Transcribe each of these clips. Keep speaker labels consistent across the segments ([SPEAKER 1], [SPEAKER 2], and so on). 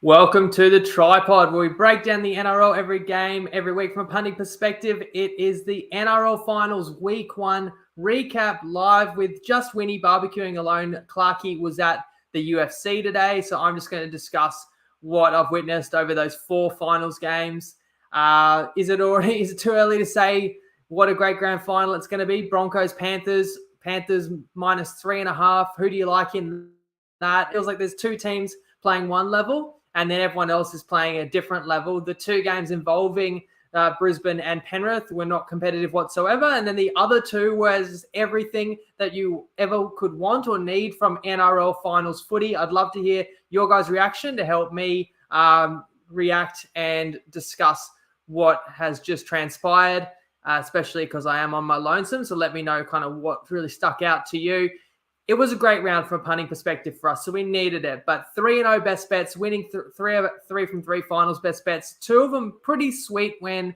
[SPEAKER 1] Welcome to the TryPod, where we break down the NRL every game, every week from a punting perspective. It is the NRL Finals Week 1 recap live with just Winnie barbecuing alone. Clarkey was at the UFC today, so I'm just going to discuss what I've witnessed over those 4 finals games. Is it too early to say what a great grand final it's going to be? Broncos, Panthers minus 3.5. Who do you like in that? It feels like there's 2 teams playing one level, and then everyone else is playing a different level. The 2 games involving Brisbane and Penrith were not competitive whatsoever. And then the other 2 was everything that you ever could want or need from NRL Finals footy. I'd love to hear your guys' reaction to help me react and discuss what has just transpired, especially because I am on my lonesome. So let me know kind of what really stuck out to you. It was a great round from a punting perspective for us, so we needed it. But 3-0 best bets, winning 3 from 3 finals best bets. 2 of them pretty sweet when,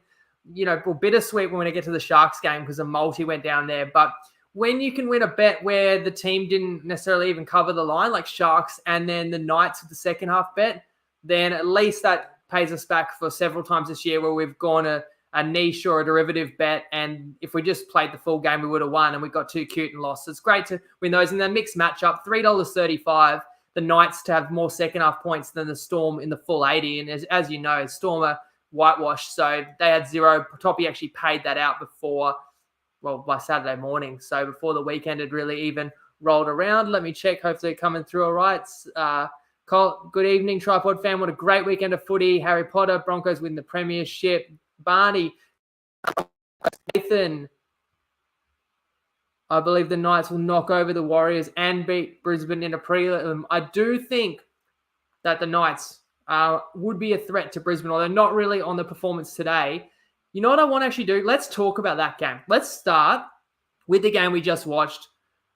[SPEAKER 1] bittersweet when we get to the Sharks game because a multi went down there. But when you can win a bet where the team didn't necessarily even cover the line, like Sharks and then the Knights with the second half bet, then at least that pays us back for several times this year where we've gone a niche or a derivative bet, and if we just played the full game, we would have won, and we got too cute and lost. So it's great to win those. And then mixed matchup, $3.35. The Knights to have more second half points than the Storm in the full 80. And as you know, Storm are whitewashed, so they had 0. Toppy actually paid that out by Saturday morning. So before the weekend had really even rolled around. Let me check. Hopefully coming through all right. Cole, good evening, TryPod fan. What a great weekend of footy. Harry Potter, Broncos win the premiership. Barney, Nathan, I believe the Knights will knock over the Warriors and beat Brisbane in a prelim. I do think that the Knights would be a threat to Brisbane, although not really on the performance today. You know what I want to actually do? Let's talk about that game. Let's start with the game we just watched.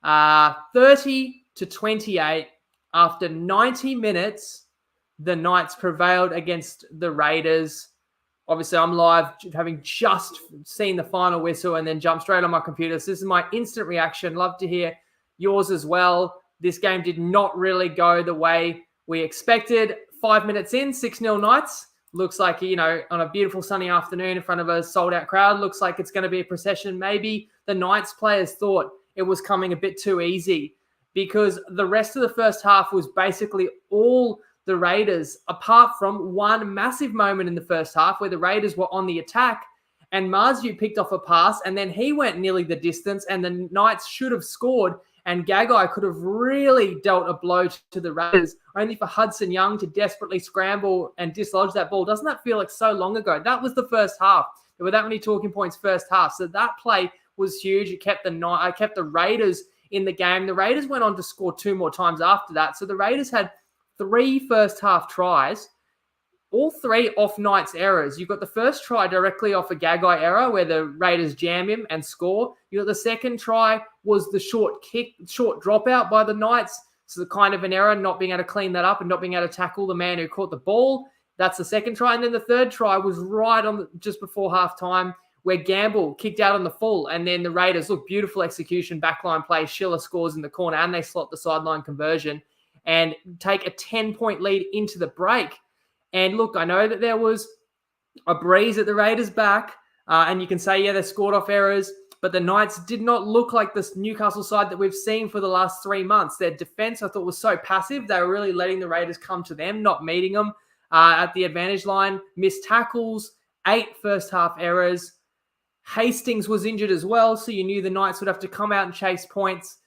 [SPEAKER 1] 30-28. After 90 minutes, the Knights prevailed against the Raiders. Obviously, I'm live, having just seen the final whistle and then jumped straight on my computer. So this is my instant reaction. Love to hear yours as well. This game did not really go the way we expected. 5 minutes in, 6-0 Knights. Looks like, on a beautiful sunny afternoon in front of a sold-out crowd, looks like it's going to be a procession. Maybe the Knights players thought it was coming a bit too easy because the rest of the first half was basically all the Raiders, apart from one massive moment in the first half where the Raiders were on the attack and Marzu picked off a pass and then he went nearly the distance and the Knights should have scored and Gagai could have really dealt a blow to the Raiders, only for Hudson Young to desperately scramble and dislodge that ball. Doesn't that feel like so long ago? That was the first half. There were that many talking points first half. So that play was huge. It kept the Raiders in the game. The Raiders went on to score 2 more times after that. So the Raiders had 3 first half tries, all 3 off Knights errors. You got the first try directly off a Gagai error where the Raiders jam him and score. You got the second try was the short dropout by the Knights. So the kind of an error, not being able to clean that up and not being able to tackle the man who caught the ball. That's the second try. And then the third try was right on just before halftime where Gamble kicked out on the full. And then the Raiders, beautiful execution, backline play. Schiller scores in the corner and they slot the sideline conversion and take a 10-point lead into the break. And look, I know that there was a breeze at the Raiders' back, and you can say, they scored off errors, but the Knights did not look like this Newcastle side that we've seen for the last 3 months. Their defense, I thought, was so passive. They were really letting the Raiders come to them, not meeting them at the advantage line. Missed tackles, 8 first-half errors. Hastings was injured as well, so you knew the Knights would have to come out and chase points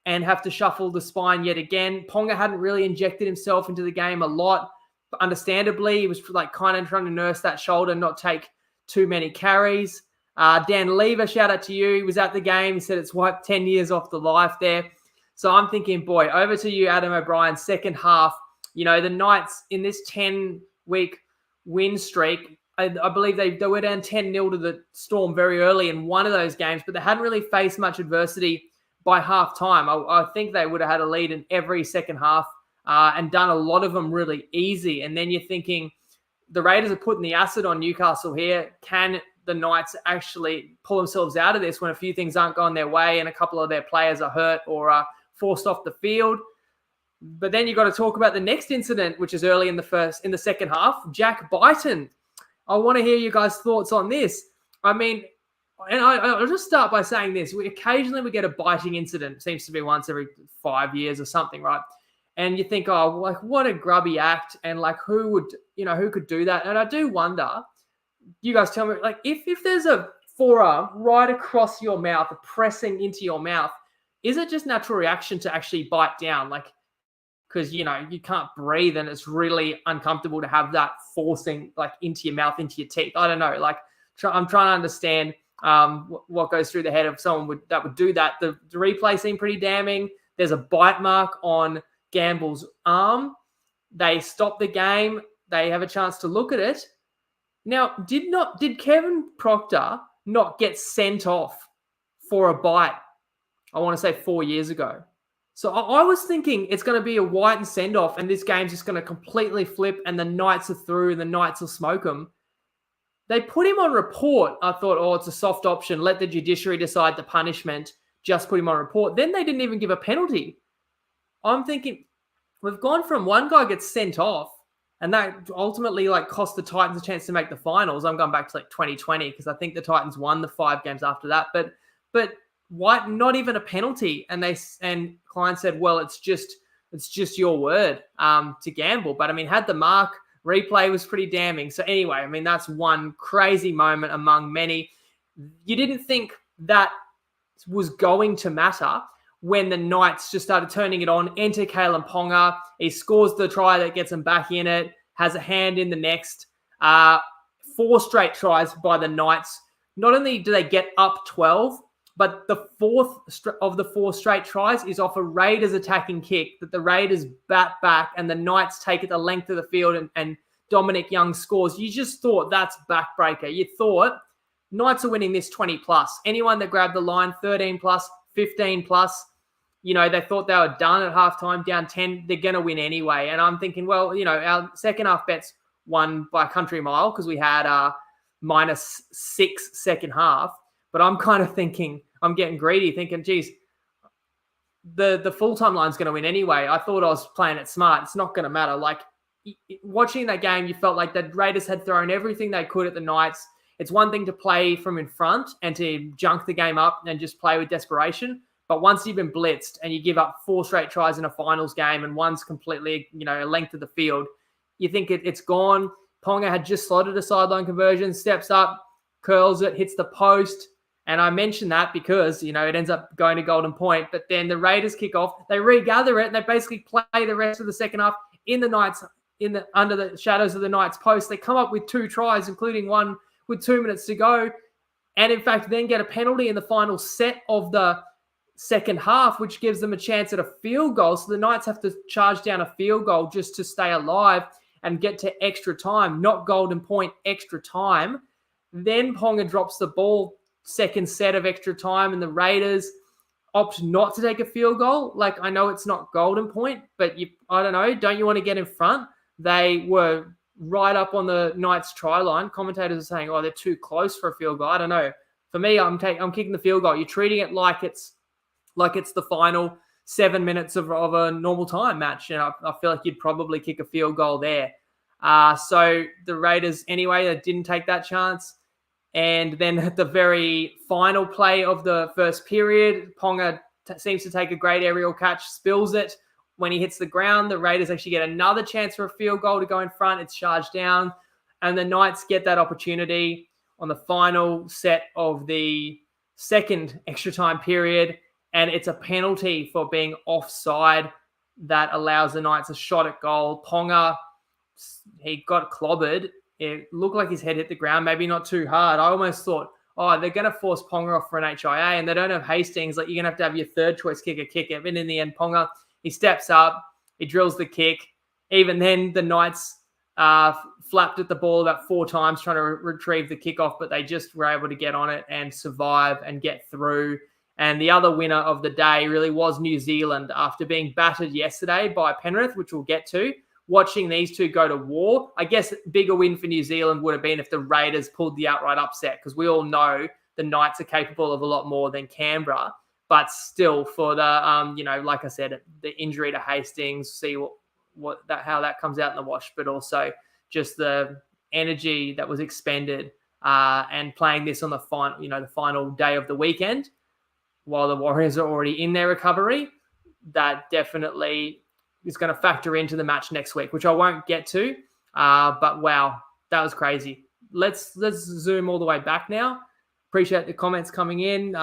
[SPEAKER 1] and have to shuffle the spine yet again. Ponga hadn't really injected himself into the game a lot. But understandably, he was kind of trying to nurse that shoulder, not take too many carries. Dan Lever, shout out to you. He was at the game. He said it's wiped 10 years off the life there. So I'm thinking, boy, over to you, Adam O'Brien, second half. The Knights in this 10-week win streak, I believe they were down 10-0 to the Storm very early in one of those games, but they hadn't really faced much adversity by half-time. I think they would have had a lead in every second half and done a lot of them really easy. And then you're thinking the Raiders are putting the acid on Newcastle here. Can the Knights actually pull themselves out of this when a few things aren't going their way and a couple of their players are hurt or are forced off the field? But then you got to talk about the next incident, which is early in the second half. Jack Biton. I want to hear you guys' thoughts on this. I mean, and I'll just start by saying this. Occasionally we get a biting incident. Seems to be once every 5 years or something, right? And you think, oh, like, what a grubby act. And like, who could do that? And I do wonder, you guys tell me, like, if there's a forearm right across your mouth, pressing into your mouth, is it just natural reaction to actually bite down? Like, because, you can't breathe and it's really uncomfortable to have that forcing like into your mouth, into your teeth. I don't know. Like, I'm trying to understand what goes through the head of someone that would do that. The replay seemed pretty damning. There's a bite mark on Gamble's arm. They stop the game. They have a chance to look at it. Now, did Kevin Proctor not get sent off for a bite? I want to say 4 years ago. So I was thinking it's going to be a Whiten send-off and this game's just going to completely flip and the Knights are through and the Knights will smoke them. They put him on report. I thought, oh, it's a soft option. Let the judiciary decide the punishment. Just put him on report. Then they didn't even give a penalty. I'm thinking, we've gone from one guy gets sent off and that ultimately like cost the Titans a chance to make the finals. I'm going back to like 2020 because I think the Titans won the 5 games after that. But White, not even a penalty. And Klein said, well, it's just your word to gamble. But I mean, had the mark, replay was pretty damning. So anyway, I mean, that's one crazy moment among many. You didn't think that was going to matter when the Knights just started turning it on. Enter Kalen Ponga. He scores the try that gets him back in it, has a hand in the next. 4 straight tries by the Knights. Not only do they get up 12, but the fourth of the 4 straight tries is off a Raiders attacking kick that the Raiders bat back and the Knights take it the length of the field and Dominic Young scores. You just thought that's backbreaker. You thought Knights are winning this 20 plus. Anyone that grabbed the line, 13 plus, 15 plus, they thought they were done at halftime, down 10. They're going to win anyway. And I'm thinking, well, our second half bets won by a country mile because we had -6 second half. But I'm kind of thinking, I'm getting greedy, thinking, geez, the full-time line's going to win anyway. I thought I was playing it smart. It's not going to matter. Like, watching that game, you felt like the Raiders had thrown everything they could at the Knights. It's one thing to play from in front and to junk the game up and just play with desperation. But once you've been blitzed and you give up 4 straight tries in a finals game and one's completely, a length of the field, you think it's gone. Ponga had just slotted a sideline conversion, steps up, curls it, hits the post. And I mentioned that because, it ends up going to Golden Point. But then the Raiders kick off, they regather it, and they basically play the rest of the second half in the Knights, under the shadows of the Knights post. They come up with 2 tries, including one with 2 minutes to go. And in fact, then get a penalty in the final set of the second half, which gives them a chance at a field goal. So the Knights have to charge down a field goal just to stay alive and get to extra time, not Golden Point, extra time. Then Ponga drops the ball, second set of extra time, and the Raiders opt not to take a field goal. Like, I know it's not Golden Point, but I don't know. Don't you want to get in front? They were right up on the Knights try line. Commentators are saying, oh, they're too close for a field goal. I don't know. For me, I'm kicking the field goal. You're treating it like it's the final 7 minutes of a normal time match. And I feel like you'd probably kick a field goal there. So the Raiders, anyway, they didn't take that chance. And then at the very final play of the first period, Ponga seems to take a great aerial catch, spills it. When he hits the ground, the Raiders actually get another chance for a field goal to go in front. It's charged down. And the Knights get that opportunity on the final set of the second extra time period. And it's a penalty for being offside that allows the Knights a shot at goal. Ponga, he got clobbered. It looked like his head hit the ground, maybe not too hard. I almost thought, oh, they're going to force Ponga off for an HIA, and they don't have Hastings. Like, you're going to have your third choice kicker kick it. But in the end, Ponga, he steps up, he drills the kick. Even then, the Knights flapped at the ball about 4 times trying to retrieve the kickoff, but they just were able to get on it and survive and get through. And the other winner of the day really was New Zealand after being battered yesterday by Penrith, which we'll get to. Watching these two go to war, I guess bigger win for New Zealand would have been if the Raiders pulled the outright upset, because we all know the Knights are capable of a lot more than Canberra. But still, for the like I said, the injury to Hastings, see how that comes out in the wash, but also just the energy that was expended and playing this on the final day of the weekend, while the Warriors are already in their recovery, that definitely is going to factor into the match next week, which I won't get to. But wow, that was crazy. Let's zoom all the way back now. Appreciate the comments coming in.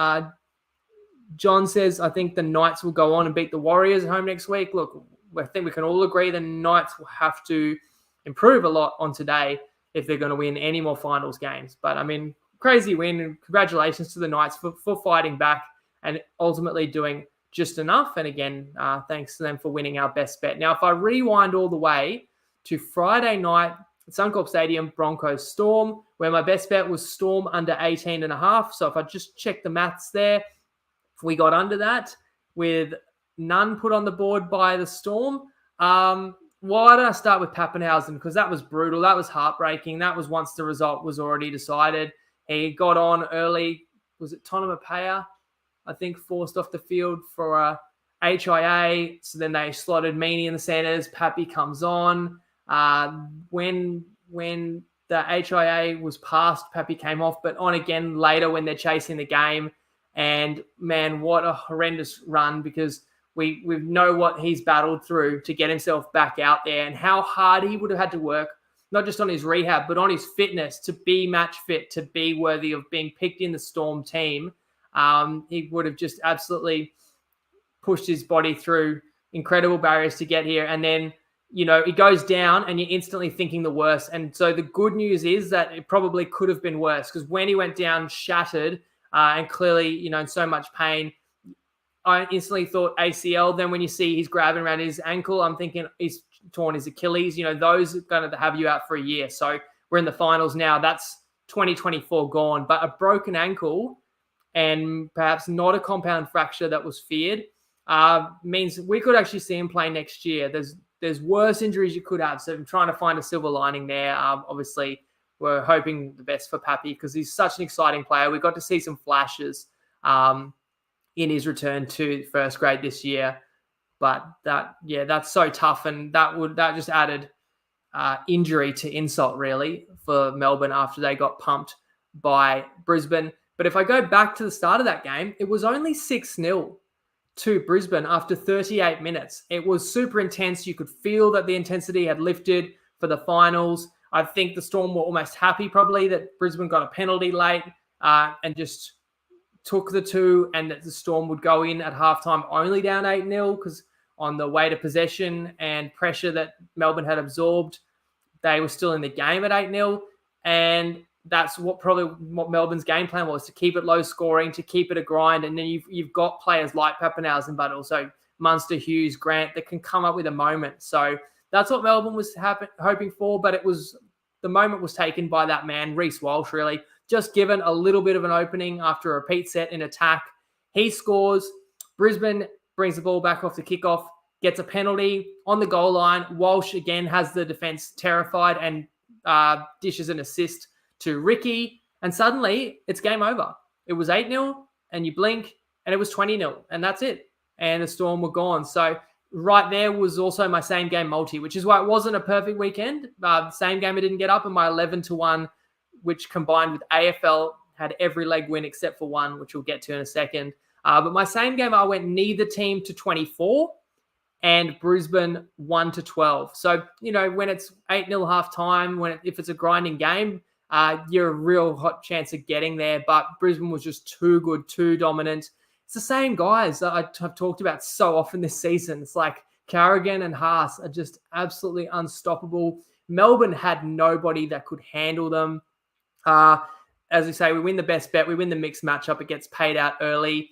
[SPEAKER 1] John says, I think the Knights will go on and beat the Warriors at home next week. Look, I think we can all agree the Knights will have to improve a lot on today if they're going to win any more finals games. But, I mean, crazy win. And congratulations to the Knights for fighting back and ultimately doing just enough. And again, thanks to them for winning our best bet. Now, if I rewind all the way to Friday night at Suncorp Stadium, Broncos Storm, where my best bet was Storm under 18.5. So if I just check the maths there, we got under that with none put on the board by the Storm. Why did I start with Pappenhausen? Because that was brutal. That was heartbreaking. That was once the result was already decided. He got on early. Was it Tonamapea? I think forced off the field for a HIA. So then they slotted Meaney in the centres. Pappy comes on. When the HIA was passed, Pappy came off, but on again later when they're chasing the game. And man, what a horrendous run, because we know what he's battled through to get himself back out there and how hard he would have had to work, not just on his rehab, but on his fitness to be match fit, to be worthy of being picked in the Storm team. He would have just absolutely pushed his body through incredible barriers to get here. And then, it goes down and you're instantly thinking the worst. And so the good news is that it probably could have been worse, because when he went down shattered and clearly, in so much pain, I instantly thought ACL. Then when you see he's grabbing around his ankle, I'm thinking he's torn his Achilles. Those are going to have you out for a year. So we're in the finals now. That's 2024 gone. But a broken ankle and perhaps not a compound fracture that was feared means we could actually see him play next year. There's worse injuries you could have. So I'm trying to find a silver lining there. Obviously, we're hoping the best for Pappy because he's such an exciting player. We got to see some flashes in his return to first grade this year. But that's so tough. And that just added injury to insult, really, for Melbourne after they got pumped by Brisbane. But if I go back to the start of that game, it was only 6-0 to Brisbane after 38 minutes. It was super intense. You could feel that the intensity had lifted for the finals. I think the Storm were almost happy probably that Brisbane got a penalty late and just took the two, and that the Storm would go in at halftime only down 8-0 because on the way to possession and pressure that Melbourne had absorbed, they were still in the game at 8-0. And that's what Melbourne's game plan was, to keep it low scoring, to keep it a grind. And then you've got players like Pappenhausen, but also Munster, Hughes, Grant that can come up with a moment. So that's what Melbourne was hoping for, but the moment was taken by that man, Reece Walsh, really. Just given a little bit of an opening after a repeat set in attack. He scores. Brisbane brings the ball back off the kickoff, gets a penalty on the goal line. Walsh again has the defense terrified and dishes an assist to Ricky. And suddenly it's game over. It was 8-0 and you blink and it was 20-0 and that's it. And the Storm were gone. So right there was also my same game multi, which is why it wasn't a perfect weekend. Same game I didn't get up, and my 11-1, which combined with AFL had every leg win except for one, which we'll get to in a second. But my same game, I went neither team to 24 and Brisbane 1-12. So, when it's 8-0 half time, if it's a grinding game, you're a real hot chance of getting there. But Brisbane was just too good, too dominant. It's the same guys that I've talked about so often this season. It's like Carrigan and Haas are just absolutely unstoppable. Melbourne had nobody that could handle them. As we say, we win the best bet. We win the mixed matchup. It gets paid out early.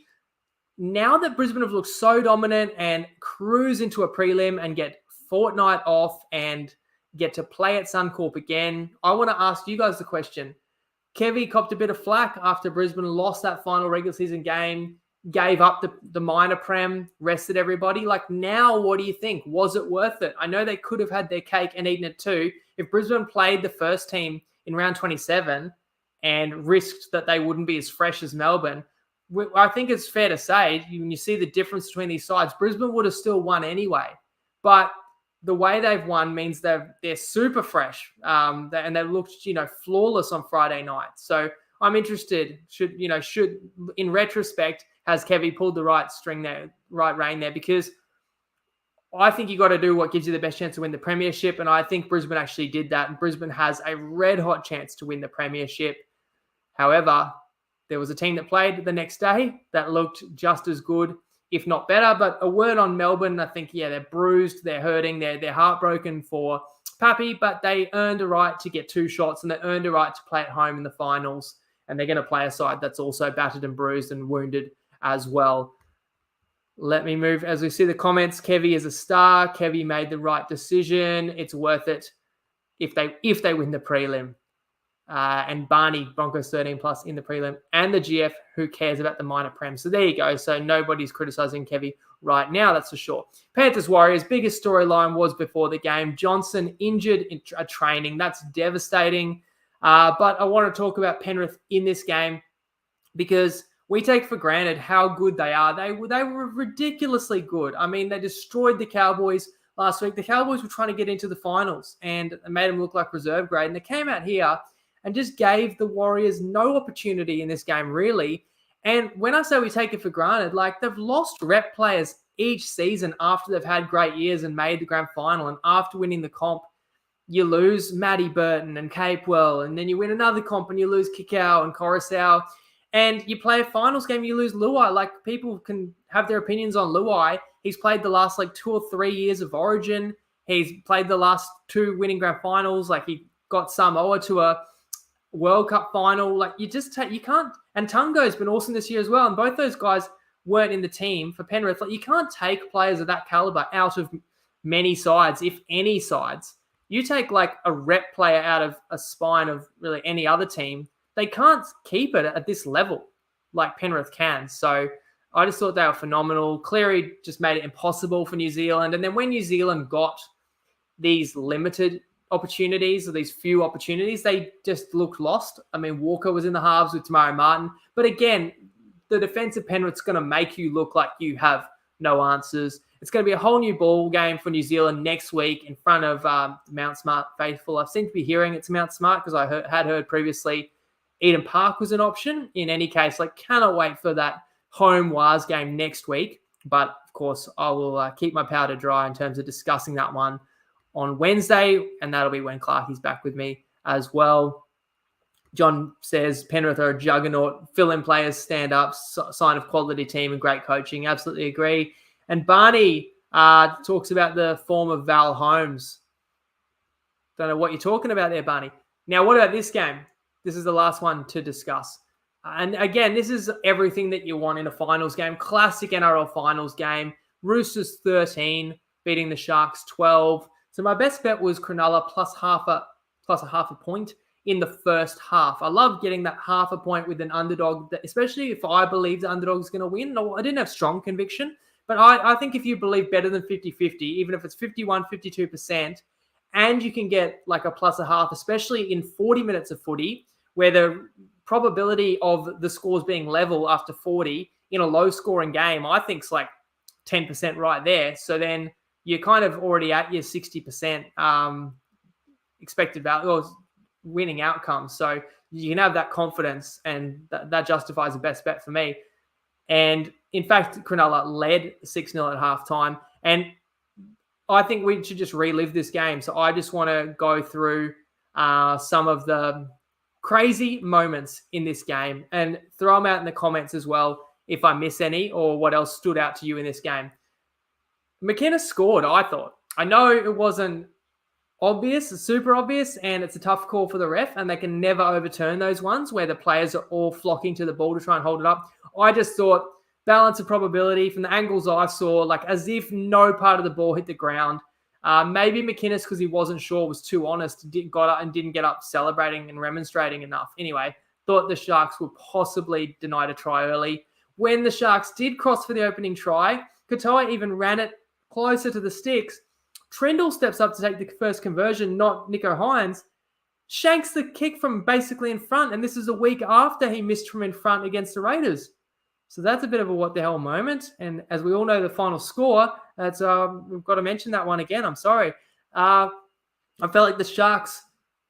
[SPEAKER 1] Now that Brisbane have looked so dominant and cruise into a prelim and get fortnight off and get to play at Suncorp again, I want to ask you guys the question. Kevy copped a bit of flack after Brisbane lost that final regular season game, gave up the minor prem, rested everybody. Like, now, what do you think? Was it worth it? I know they could have had their cake and eaten it too. If Brisbane played the first team in round 27 and risked that they wouldn't be as fresh as Melbourne, I think it's fair to say, when you see the difference between these sides, Brisbane would have still won anyway. But the way they've won means they're super fresh, and they looked, flawless on Friday night. So I'm interested. Should in retrospect, has Kevy pulled the right string there, right rein there? Because I think you got to do what gives you the best chance to win the premiership, and I think Brisbane actually did that. And Brisbane has a red hot chance to win the premiership. However, there was a team that played the next day that looked just as good, if not better. But a word on Melbourne, I think, they're bruised, they're hurting, they're heartbroken for Pappy, but they earned a right to get 2 shots and they earned a right to play at home in the finals. And they're going to play a side that's also battered and bruised and wounded as well. Let me move. As we see the comments, Kevy is a star. Kevy made the right decision. It's worth it if they win the prelim. And Barney, Broncos 13 plus in the prelim, and the GF, who cares about the minor prem. So there you go. So nobody's criticizing Kevy right now, that's for sure. Panthers Warriors, biggest storyline was before the game. Johnson injured in training. That's devastating. But I want to talk about Penrith in this game because we take for granted how good they are. They were ridiculously good. I mean, they destroyed the Cowboys last week. The Cowboys were trying to get into the finals and made them look like reserve grade. And they came out here and just gave the Warriors no opportunity in this game, really. And when I say we take it for granted, like, they've lost rep players each season after they've had great years and made the grand final. And after winning the comp, you lose Matty Burton and Capewell. And then you win another comp and you lose Kikau and Coruscant. And you play a finals game, you lose Luai. Like, people can have their opinions on Luai. He's played the last 2 or 3 years of Origin. He's played the last 2 winning grand finals. Like, he got Samoa to a World Cup final. Like, you can't. And Tungo's been awesome this year as well. And both those guys weren't in the team for Penrith. Like, you can't take players of that caliber out of many sides, if any sides. You take a rep player out of a spine of really any other team, they can't keep it at this level like Penrith can. So I just thought they were phenomenal. Cleary just made it impossible for New Zealand. And then when New Zealand got these limited opportunities or these few opportunities, they just looked lost. I mean, Walker was in the halves with Tamari Martin. But again, the defense of Penrith's going to make you look like you have no answers. It's going to be a whole new ball game for New Zealand next week in front of Mount Smart faithful. I seem to be hearing it's Mount Smart because I had heard previously Eden Park was an option. In any case, cannot wait for that home Wars game next week. But, of course, I will keep my powder dry in terms of discussing that one on Wednesday, and that'll be when Clarkie's back with me as well. John says Penrith are a juggernaut. Fill-in players stand up, sign of quality team and great coaching. Absolutely agree. And Barney talks about the form of Val Holmes. Don't know what you're talking about there, Barney. Now, what about this game? This is the last one to discuss. And again, this is everything that you want in a finals game. Classic NRL finals game. Roosters 13, beating the Sharks 12. So my best bet was Cronulla plus a half a point in the first half. I love getting that half a point with an underdog, especially if I believe the underdog is going to win. No, I didn't have strong conviction, but I think if you believe better than 50-50, even if it's 51, 52%, and you can get a plus a half, especially in 40 minutes of footy, where the probability of the scores being level after 40 in a low-scoring game, I think is 10% right there. So then you're kind of already at your 60% expected value or winning outcome. So you can have that confidence, and that justifies the best bet for me. And in fact, Cronulla led 6-0 at halftime. And I think we should just relive this game. So I just want to go through some of the crazy moments in this game and throw them out in the comments as well if I miss any or what else stood out to you in this game. McInnes scored, I thought. I know it wasn't obvious, super obvious, and it's a tough call for the ref, and they can never overturn those ones where the players are all flocking to the ball to try and hold it up. I just thought balance of probability from the angles I saw, as if no part of the ball hit the ground. Maybe McInnes, because he wasn't sure, was too honest, got up and didn't get up celebrating and remonstrating enough. Anyway, thought the Sharks would possibly denied a try early. When the Sharks did cross for the opening try, Katoa even ran it closer to the sticks. Trindle steps up to take the first conversion, not Nico Hines. Shanks the kick from basically in front, and this is a week after he missed from in front against the Raiders. So that's a bit of a what the hell moment. And as we all know, the final score, that's we've got to mention that one again. I'm sorry. I felt like the Sharks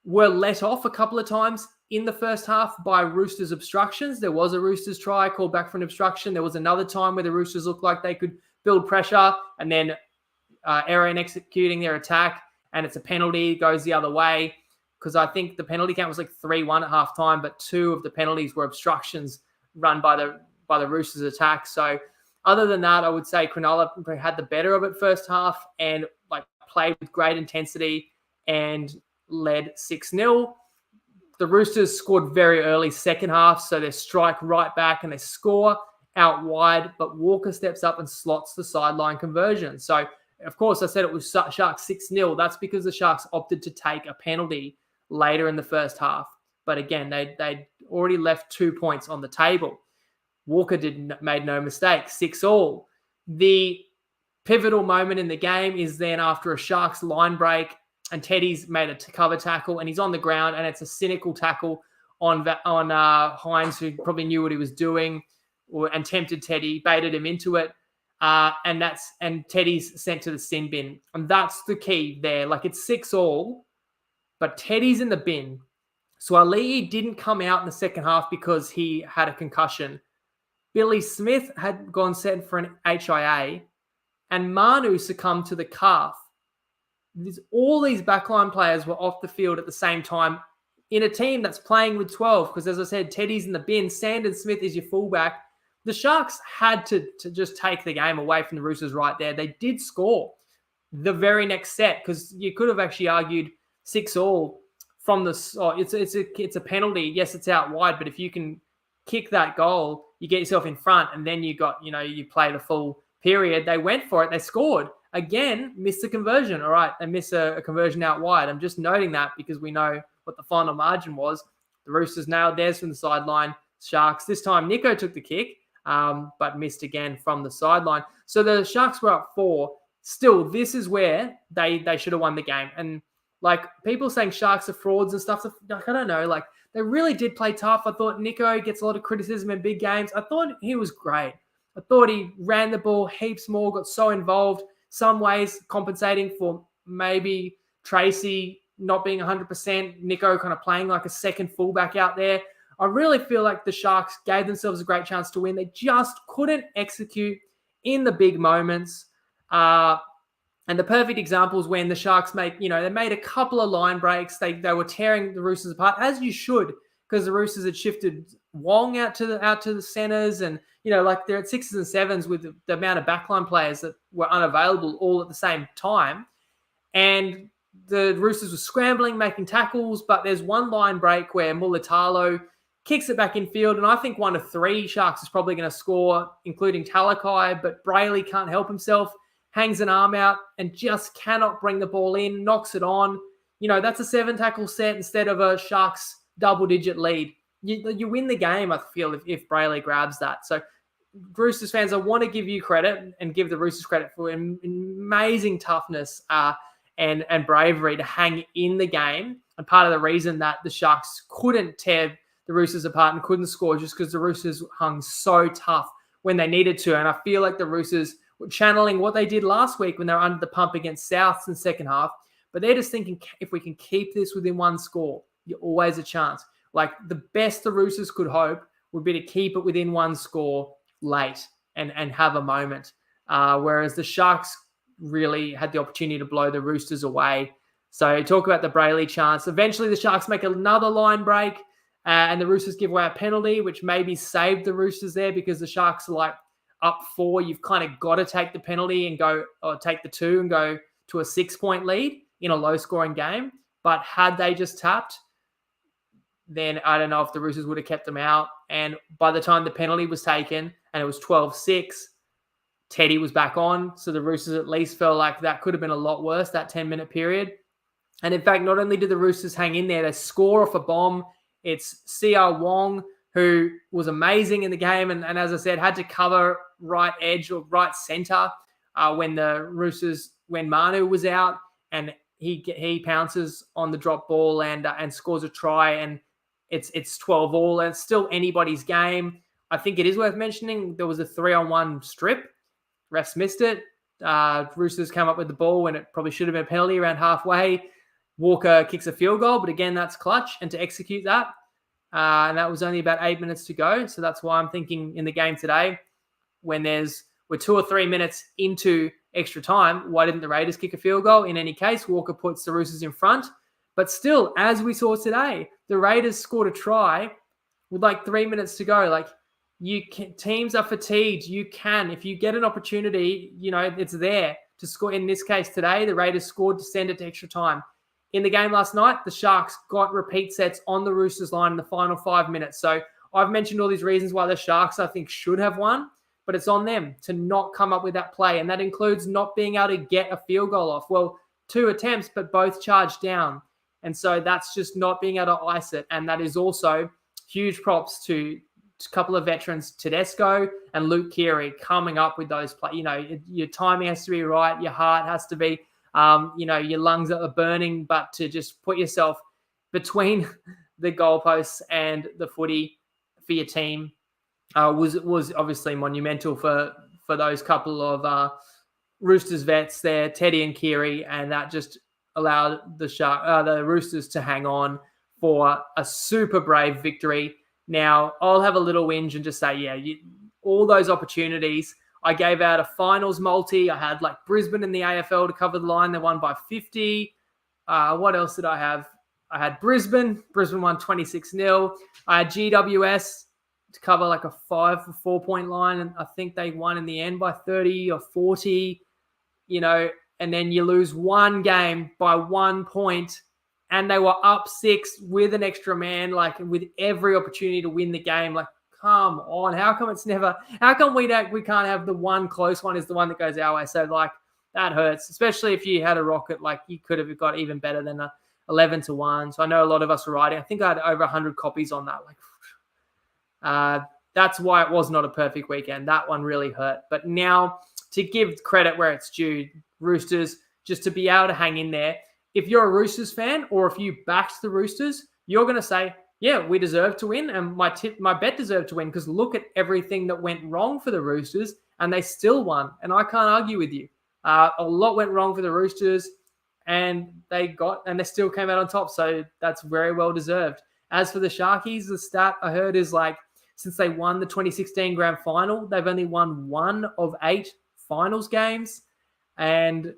[SPEAKER 1] were let off a couple of times in the first half by Roosters obstructions. There was a Roosters try called back for an obstruction. There was another time where the Roosters looked like they could build pressure and then error in executing their attack, and it's a penalty, goes the other way, because I think the penalty count was like 3-1 at halftime, but 2 of the penalties were obstructions run by the Roosters attack. So other than that, I would say Cronulla had the better of it first half and like played with great intensity and led 6-0. The Roosters scored very early second half, so they strike right back and they score out wide, but Walker steps up and slots the sideline conversion. So, of course, I said it was Sharks 6-0. That's because the Sharks opted to take a penalty later in the first half. But again, they'd already left 2 points on the table. Walker made no mistake, 6-all. The pivotal moment in the game is then after a Sharks line break, and Teddy's made a cover tackle, and he's on the ground, and it's a cynical tackle on Hines, who probably knew what he was doing, and tempted Teddy, baited him into it, and Teddy's sent to the sin bin, and that's the key there. Like, it's 6-all, but Teddy's in the bin. So Ali'i didn't come out in the second half because he had a concussion. Billy Smith had gone sent for an HIA, and Manu succumbed to the calf. All these backline players were off the field at the same time in a team that's playing with 12, because, as I said, Teddy's in the bin, Sandon Smith is your fullback. The Sharks had to just take the game away from the Roosters right there. They did score the very next set, because you could have actually argued 6-all from it's a penalty. Yes, it's out wide, but if you can kick that goal, you get yourself in front, and then you play the full period. They went for it. They scored. Again, missed the conversion. All right, they missed a conversion out wide. I'm just noting that because we know what the final margin was. The Roosters nailed theirs from the sideline. Sharks, this time Nico took the kick, but missed again from the sideline. So the Sharks were up 4. Still, this is where they should have won the game. And like, people saying Sharks are frauds and stuff, like, I don't know. Like, they really did play tough. I thought Nico gets a lot of criticism in big games. I thought he was great. I thought he ran the ball heaps more, got so involved. Some ways compensating for maybe Tracy not being 100%, Nico kind of playing like a second fullback out there. I really feel like the Sharks gave themselves a great chance to win. They just couldn't execute in the big moments. And the perfect example is when the Sharks they made a couple of line breaks. They were tearing the Roosters apart, as you should, because the Roosters had shifted Wong out to the centers, and like, they're at 6s and 7s with the amount of backline players that were unavailable all at the same time. And the Roosters were scrambling, making tackles, but there's one line break where Mulatalo kicks it back in field, and I think 1 of 3 Sharks is probably going to score, including Talakai, but Brayley can't help himself, hangs an arm out and just cannot bring the ball in, knocks it on. That's a 7-tackle set instead of a Sharks double-digit lead. You win the game, I feel, if Brayley grabs that. So, Roosters fans, I want to give you credit and give the Roosters credit for amazing toughness and bravery to hang in the game. And part of the reason that the Sharks couldn't tear the Roosters apart and couldn't score just because the Roosters hung so tough when they needed to. And I feel like the Roosters were channeling what they did last week when they were under the pump against Souths in the second half. But they're just thinking, if we can keep this within one score, you're always a chance. Like, the best the Roosters could hope would be to keep it within one score late and have a moment. Whereas the Sharks really had the opportunity to blow the Roosters away. So talk about the Brayley chance. Eventually the Sharks make another line break and the Roosters give away a penalty, which maybe saved the Roosters there, because the Sharks are like up 4. You've kind of got to take the penalty and go, or take the 2 and go to a 6-point lead in a low-scoring game. But had they just tapped, then I don't know if the Roosters would have kept them out. And by the time the penalty was taken and it was 12-6, Teddy was back on. So the Roosters at least felt like that could have been a lot worse, that 10-minute period. And in fact, not only did the Roosters hang in there, they score off a bomb. It's C.R. Wong, who was amazing in the game. And as I said, had to cover right edge or right center when Manu was out. And he pounces on the drop ball and scores a try. And it's 12-all, and it's still anybody's game. I think it is worth mentioning there was a 3-on-1 strip. Refs missed it. Roosters came up with the ball when it probably should have been a penalty around halfway. Walker kicks a field goal, but again, that's clutch. And to execute that, and that was only about 8 minutes to go. So that's why I'm thinking in the game today, when we're 2 or 3 minutes into extra time, why didn't the Raiders kick a field goal? In any case, Walker puts the Roosters in front. But still, as we saw today, the Raiders scored a try with like 3 minutes to go. Like, teams are fatigued. You can, if you get an opportunity, it's there to score. In this case today, the Raiders scored to send it to extra time. In the game last night, the Sharks got repeat sets on the Roosters line in the final 5 minutes. So I've mentioned all these reasons why the Sharks, I think, should have won, but it's on them to not come up with that play. And that includes not being able to get a field goal off. Well, 2 attempts, but both charged down. And so that's just not being able to ice it. And that is also huge props to a couple of veterans, Tedesco and Luke Keary, coming up with those plays. Your timing has to be right. Your heart has to be, your lungs are burning, but to just put yourself between the goalposts and the footy for your team was obviously monumental for those couple of Roosters vets there, Teddy and Keary, and that just allowed the Roosters to hang on for a super brave victory. Now, I'll have a little whinge and just say, all those opportunities. I gave out a finals multi. I had like Brisbane in the AFL to cover the line. They won by 50. What else did I have? I had Brisbane. Brisbane won 26-0. I had GWS to cover like a 5 or 4-point line, and I think they won in the end by 30 or 40, and then you lose one game by 1 point, and they were up 6 with an extra man, like with every opportunity to win the game. Like, come on. How come we can't have the one close one is the one that goes our way? So like that hurts, especially if you had a rocket, like you could have got even better than a 11-1. So I know a lot of us were writing. I think I had over 100 copies on that. Like, that's why it was not a perfect weekend. That one really hurt. But now to give credit where it's due, Roosters, just to be able to hang in there. If you're a Roosters fan or if you backed the Roosters, you're going to say, yeah, we deserve to win, and my bet deserved to win because look at everything that went wrong for the Roosters, and they still won, and I can't argue with you. A lot went wrong for the Roosters, and they still came out on top, so that's very well deserved. As for the Sharkies, the stat I heard is like since they won the 2016 grand final, they've only won 1 of 8 finals games, and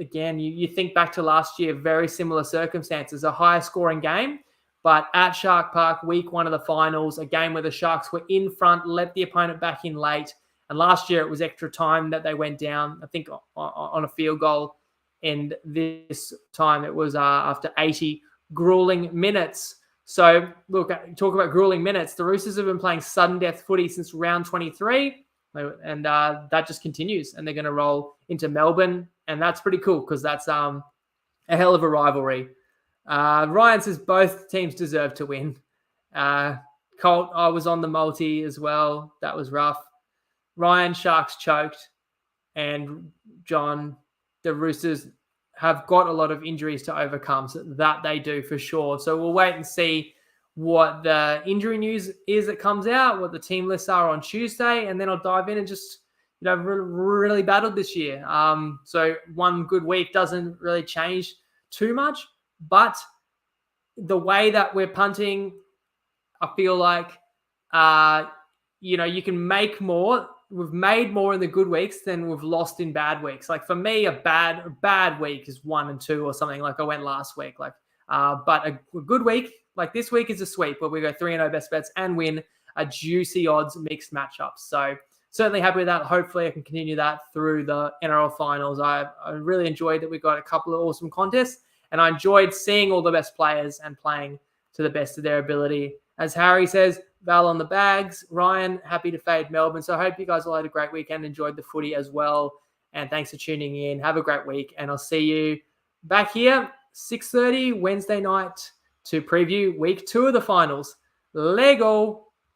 [SPEAKER 1] again, you think back to last year, very similar circumstances, a higher scoring game. But at Shark Park, week 1 of the finals, a game where the Sharks were in front, let the opponent back in late. And last year it was extra time that they went down, I think, on a field goal. And this time it was after 80 grueling minutes. So, look, talk about grueling minutes. The Roosters have been playing sudden death footy since round 23. And that just continues. And they're going to roll into Melbourne. And that's pretty cool because that's a hell of a rivalry. Ryan says both teams deserve to win. Colt, I was on the multi as well. That was rough. Ryan, Sharks choked. And John, the Roosters have got a lot of injuries to overcome. So that they do for sure. So we'll wait and see what the injury news is that comes out, what the team lists are on Tuesday. And then I'll dive in and just, really battled this year. So one good week doesn't really change too much. But the way that we're punting, I feel like, you can make more. We've made more in the good weeks than we've lost in bad weeks. Like for me, a bad week is 1 and 2 or something like I went last week. Like, but a good week, like this week is a sweep where we go 3-0 best bets and win a juicy odds mixed matchups. So certainly happy with that. Hopefully I can continue that through the NRL finals. I really enjoyed that we got a couple of awesome contests. And I enjoyed seeing all the best players and playing to the best of their ability. As Harry says, Val on the bags. Ryan, happy to fade Melbourne. So I hope you guys all had a great weekend, enjoyed the footy as well. And thanks for tuning in. Have a great week. And I'll see you back here, 6:30 Wednesday night to preview week 2 of the finals. Lego.